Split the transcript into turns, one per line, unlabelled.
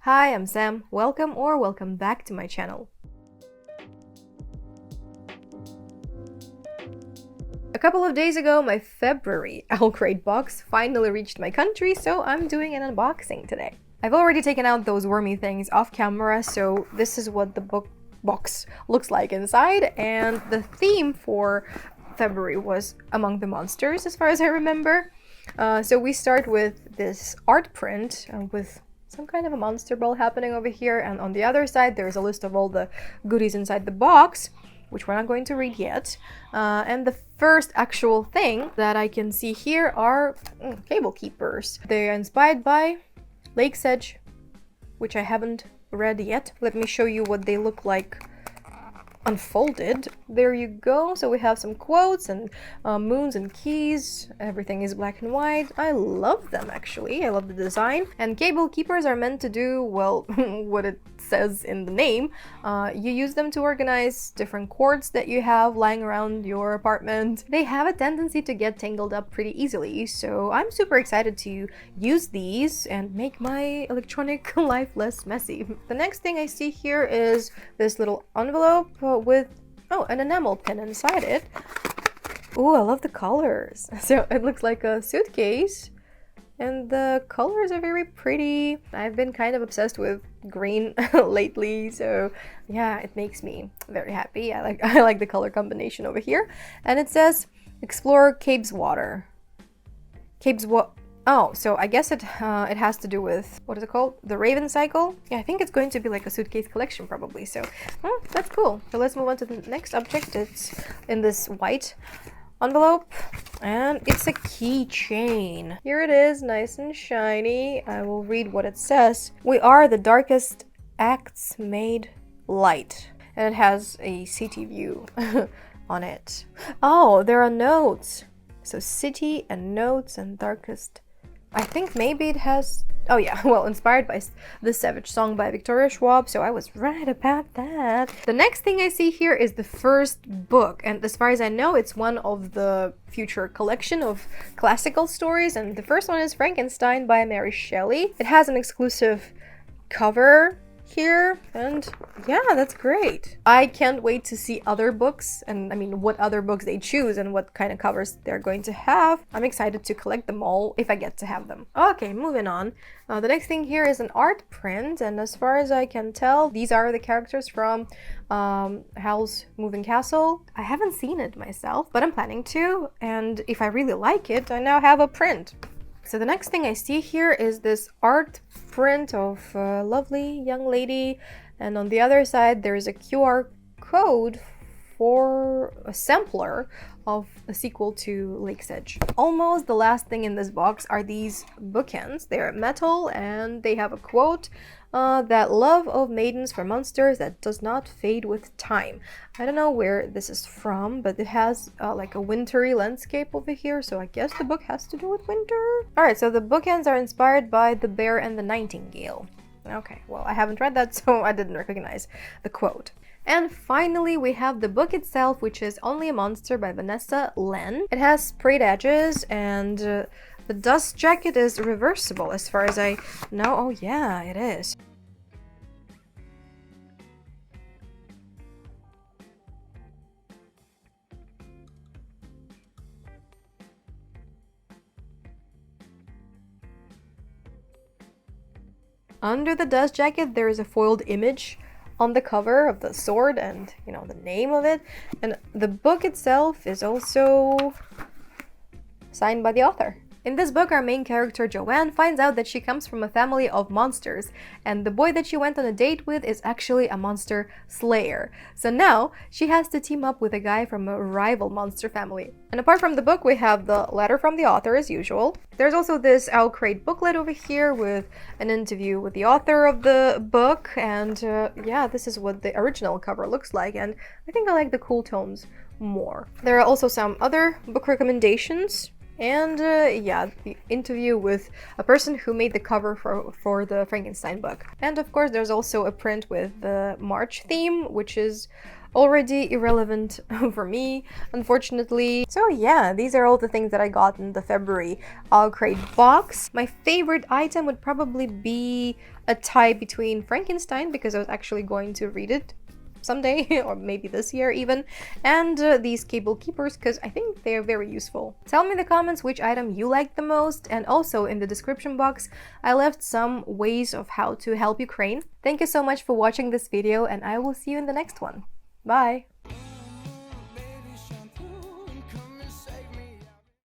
Hi, I'm Sam. Welcome back to my channel. A couple of days ago, my February Owlcrate box finally reached my country, so I'm doing an unboxing today. I've already taken out those wormy things off camera, so this is what the box looks like inside, and the theme for February was Among the Monsters, as far as I remember. So we start with this art print with some kind of a monster ball happening over here, and on the other side there's a list of all the goodies inside the box, which we're not going to read yet. And the first actual thing that I can see here are cable keepers. They're inspired by Lake's Edge, which I haven't read yet. Let me show you what they look like unfolded. There you go. So we have some quotes and moons and keys. Everything is black and white. I love them, actually. I love the design. And cable keepers are meant to do, well, what it says in the name. You use them to organize different cords that you have lying around your apartment. They have a tendency to get tangled up pretty easily, so I'm super excited to use these and make my electronic life less messy. The next thing I see here is this little envelope with an enamel pin inside it. Ooh, I love the colors. So it looks like a suitcase, and the colors are very pretty. I've been kind of obsessed with green lately, so yeah, it makes me very happy. I like the color combination over here. And it says explore Cape's Water. Oh, so I guess it has to do with, what is it called? The Raven Cycle? Yeah, I think it's going to be like a suitcase collection probably, so that's cool. So let's move on to the next object. It's in this white envelope, and it's a keychain. Here it is, nice and shiny. I will read what it says. We are the darkest acts made light. And it has a city view on it. Oh, there are notes. So city and notes and darkest. I think maybe it has, oh yeah, well, inspired by The Savage Song by Victoria Schwab, so I was right about that. The next thing I see here is the first book, and as far as I know, it's one of the future collection of classical stories, and the first one is Frankenstein by Mary Shelley. It has an exclusive cover here, and yeah, that's great. I can't wait to see other books, and I mean what other books they choose and what kind of covers they're going to have. I'm excited to collect them all if I get to have them. Okay, moving on. The next thing here is an art print, and as far as I can tell, these are the characters from Howl's Moving Castle. I haven't seen it myself, but I'm planning to, and if I really like it, I now have a print. So the next thing I see here is this art print of a lovely young lady, and on the other side there's a QR code for a sampler of a sequel to Lake's Edge. Almost the last thing in this box are these bookends. They're metal and they have a quote, that love of maidens for monsters that does not fade with time. I don't know where this is from, but it has like a wintry landscape over here, so I guess the book has to do with winter. Alright, so the bookends are inspired by The Bear and the Nightingale. Okay, well, I haven't read that, so I didn't recognize the quote. And finally, we have the book itself, which is Only a Monster by Vanessa Len. It has sprayed edges, and the dust jacket is reversible as far as I know. Oh yeah, it is. Under the dust jacket, there is a foiled image on the cover of the sword and, you know, the name of it. And the book itself is also signed by the author. In this book, our main character, Joanne, finds out that she comes from a family of monsters, and the boy that she went on a date with is actually a monster slayer. So now, she has to team up with a guy from a rival monster family. And apart from the book, we have the letter from the author, as usual. There's also this Owlcrate booklet over here with an interview with the author of the book, and yeah, this is what the original cover looks like, and I think I like the cool tones more. There are also some other book recommendations And yeah, the interview with a person who made the cover for the Frankenstein book. And of course there's also a print with the March theme, which is already irrelevant for me, unfortunately. So yeah, these are all the things that I got in the February Owlcrate box. My favorite item would probably be a tie between Frankenstein, because I was actually going to read it someday, or maybe this year even, and these cable keepers, because I think they are very useful. Tell me in the comments which item you liked the most, and also in the description box I left some ways of how to help Ukraine. Thank you so much for watching this video, and I will see you in the next one. Bye!